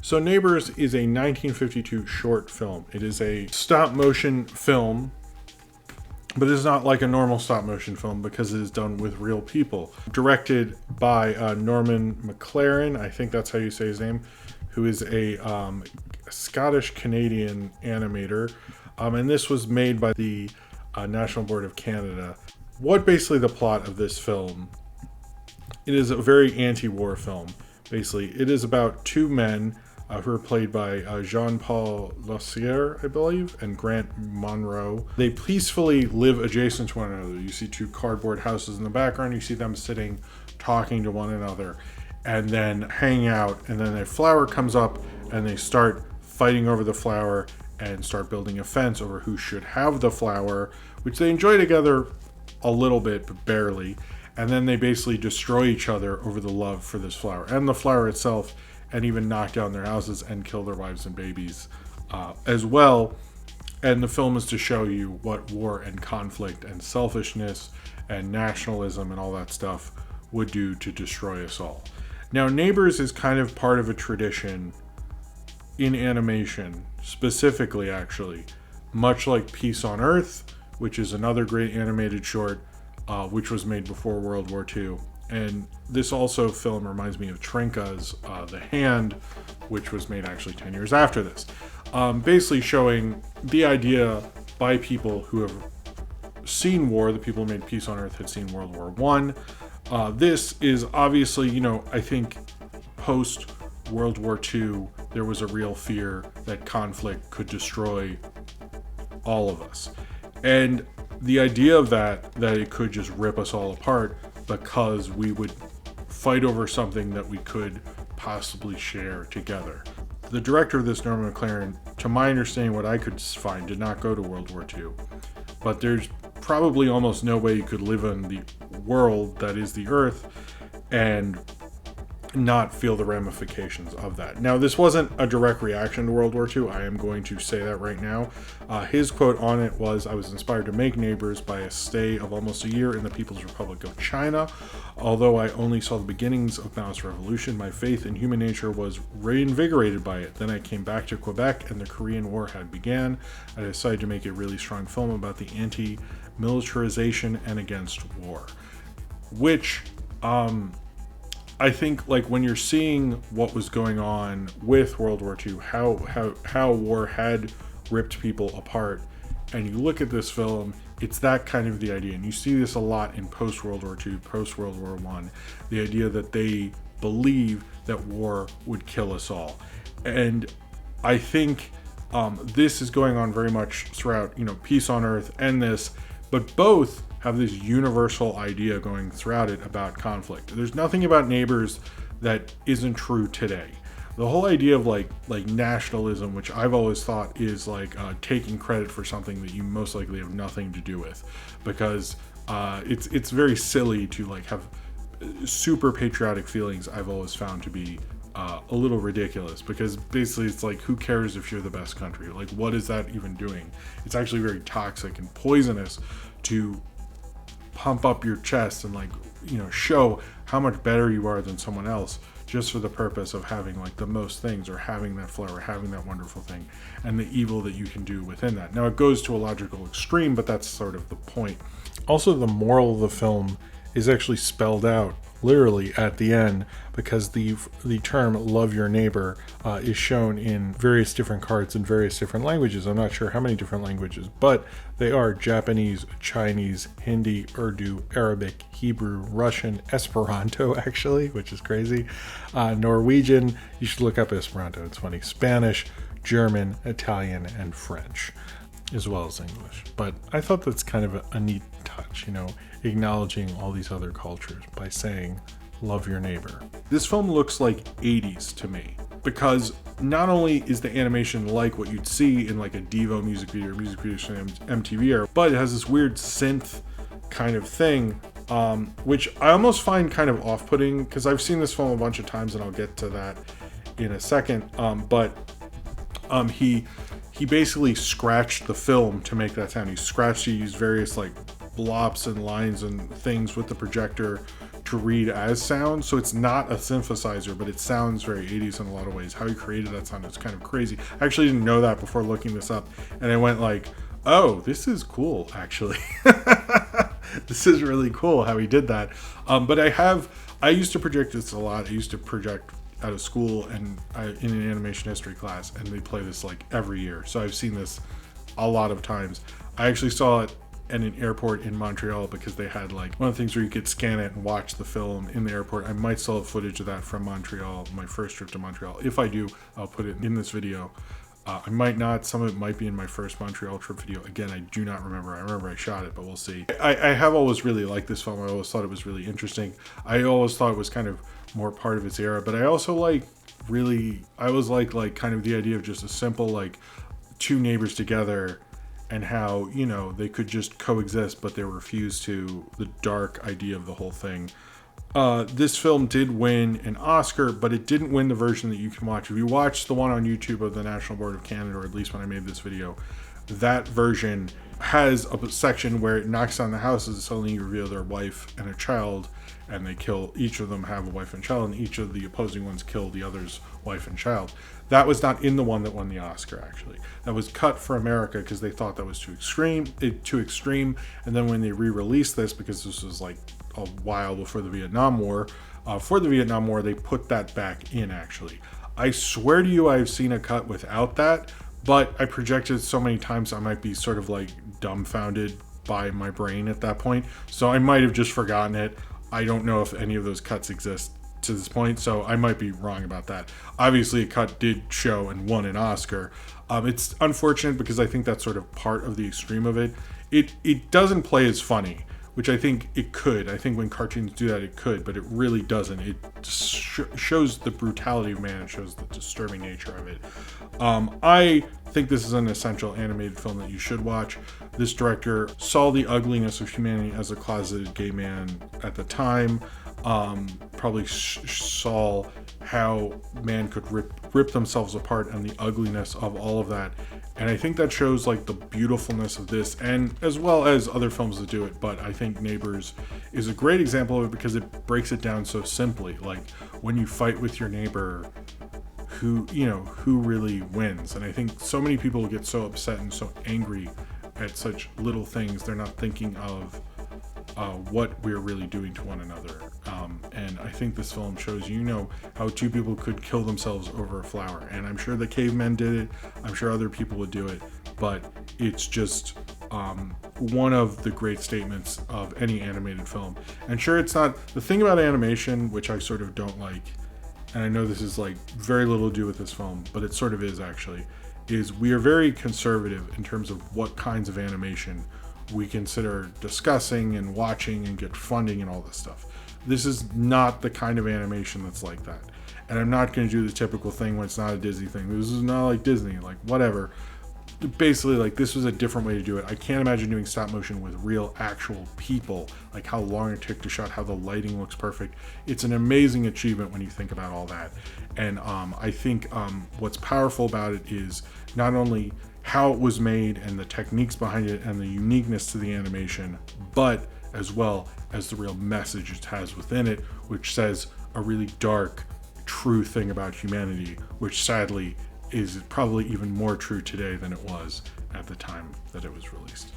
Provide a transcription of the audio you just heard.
So Neighbors is a 1952 short film. It is a stop motion film, but it's not like a normal stop motion film because it is done with real people. Directed by Norman McLaren, I think that's how you say his name, who is a Scottish-Canadian animator. And this was made by the National Board of Canada. What basically the plot of this film? It is a very anti-war film. Basically, it is about two men who are played by Jean-Paul Laussière, I believe, and Grant Monroe. They peacefully live adjacent to one another. You see two cardboard houses in the background. You see them sitting, talking to one another, and then hang out. And then a flower comes up, and they start fighting over the flower and start building a fence over who should have the flower, which they enjoy together a little bit, but barely. And then they basically destroy each other over the love for this flower and the flower itself, and even knock down their houses and kill their wives and babies as well. And the film is to show you what war and conflict and selfishness and nationalism and all that stuff would do to destroy us all. Now, Neighbors is kind of part of a tradition in animation, specifically, actually, much like Peace on Earth, which is another great animated short, which was made before World War II. And this also film reminds me of Trinka's The Hand, which was made actually 10 years after this. Basically showing the idea by people who have seen war. The people who made Peace on Earth had seen World War I. This is obviously, I think post World War II, there was a real fear that conflict could destroy all of us. And the idea of that it could just rip us all apart because we would fight over something that we could possibly share together. The director of this, Norman McLaren, to my understanding, what I could find, did not go to World War II. But there's probably almost no way you could live in the world that is the Earth and not feel the ramifications of that. Now, this wasn't a direct reaction to World War II. I am going to say that right now. His quote on it was, "I was inspired to make Neighbors by a stay of almost a year in the People's Republic of China. Although I only saw the beginnings of Mao's revolution, my faith in human nature was reinvigorated by it. Then I came back to Quebec and the Korean War had began. I decided to make a really strong film about the anti-militarization and against war." Which, I think, like, when you're seeing what was going on with World War II, how war had ripped people apart, and you look at this film, it's that kind of the idea. And you see this a lot in post-World War II, post-World War I, the idea that they believe that war would kill us all. And I think this is going on very much throughout, Peace on Earth and this, but both have this universal idea going throughout it about conflict. There's nothing about Neighbors that isn't true today. The whole idea of like nationalism, which I've always thought is like taking credit for something that you most likely have nothing to do with, because it's very silly to like have super patriotic feelings. I've always found to be a little ridiculous, because basically it's like, who cares if you're the best country? Like, what is that even doing? It's actually very toxic and poisonous to pump up your chest and show how much better you are than someone else, just for the purpose of having like the most things, or having that flower, having that wonderful thing, and the evil that you can do within that. Now, it goes to a logical extreme, but that's sort of the point. Also, the moral of the film is actually spelled out literally at the end, because the term "love your neighbor" is shown in various different cards in various different languages. I'm not sure how many different languages, but they are Japanese, Chinese, Hindi, Urdu, Arabic, Hebrew, Russian, Esperanto, actually, which is crazy, Norwegian. You should look up Esperanto, it's funny. Spanish, German, Italian, and French, as well as English. But I thought that's kind of a neat touch, acknowledging all these other cultures by saying, love your neighbor. This film looks like 80s to me, because not only is the animation like what you'd see in like a Devo music video or music video from MTV era, but it has this weird synth kind of thing, which I almost find kind of off-putting, because I've seen this film a bunch of times, and I'll get to that in a second. But he basically scratched the film to make that sound. He used various like blops and lines and things with the projector to read as sound. So it's not a synthesizer, but it sounds very 80s in a lot of ways. How he created that sound is kind of crazy. I actually didn't know that before looking this up, and I went like, oh, this is cool, actually. This is really cool how he did that. But I used to project this a lot. I used to project out of school and in an animation history class, and they play this like every year. So I've seen this a lot of times. I actually saw it at an airport in Montreal because they had like one of the things where you could scan it and watch the film in the airport. I might still have footage of that from Montreal, my first trip to Montreal. If I do, I'll put it in this video. I might not. Some of it might be in my first Montreal trip video. Again, I do not remember. I remember I shot it, but we'll see. I have always really liked this film. I always thought it was really interesting. I always thought it was kind of more part of its era, but I also like kind of the idea of just a simple like two neighbors together and how, you know, they could just coexist, but they refuse to, the dark idea of the whole thing. This film did win an Oscar, but it didn't win the version that you can watch. If you watch the one on YouTube of the National Board of Canada, or at least when I made this video, that version has a section where it knocks down the houses and suddenly you reveal their wife and a child, and they kill, each of them have a wife and child, and each of the opposing ones kill the other's wife and child. That was not in the one that won the Oscar, actually. That was cut for America because they thought that was too extreme. And then when they re-released this, because this was like a while before the Vietnam War, they put that back in, actually. I swear to you, I've seen a cut without that, but I projected so many times I might be sort of like dumbfounded by my brain at that point. So I might have just forgotten it. I don't know if any of those cuts exist to this point, so I might be wrong about that. Obviously, a cut did show and won an Oscar. It's unfortunate because I think that's sort of part of the extreme of it. It doesn't play as funny, which I think it could. I think when cartoons do that, it could, but it really doesn't. It shows the brutality of man. It shows the disturbing nature of it. I think this is an essential animated film that you should watch. This director saw the ugliness of humanity as a closeted gay man at the time. Probably saw how man could rip themselves apart and the ugliness of all of that. And I think that shows like the beautifulness of this, and as well as other films that do it. But I think Neighbors is a great example of it because it breaks it down so simply. Like when you fight with your neighbor, who really wins? And I think so many people get so upset and so angry at such little things. They're not thinking of what we're really doing to one another. And I think this film shows, how two people could kill themselves over a flower. And I'm sure the cavemen did it. I'm sure other people would do it. But it's just one of the great statements of any animated film. And sure, it's not the thing about animation, which I sort of don't like, and I know this is like very little to do with this film, but it sort of is actually, is we are very conservative in terms of what kinds of animation we consider discussing and watching and get funding and all this stuff. This is not the kind of animation that's like that. And I'm not going to do the typical thing when it's not a Disney thing. This is not like Disney, like whatever. Basically, like, this was a different way to do it. I can't imagine doing stop motion with real actual people, like how long it took to shot, how the lighting looks perfect. It's an amazing achievement when you think about all that. And I think what's powerful about it is not only how it was made and the techniques behind it and the uniqueness to the animation, but as well as the real message it has within it, which says a really dark, true thing about humanity, which sadly is probably even more true today than it was at the time that it was released.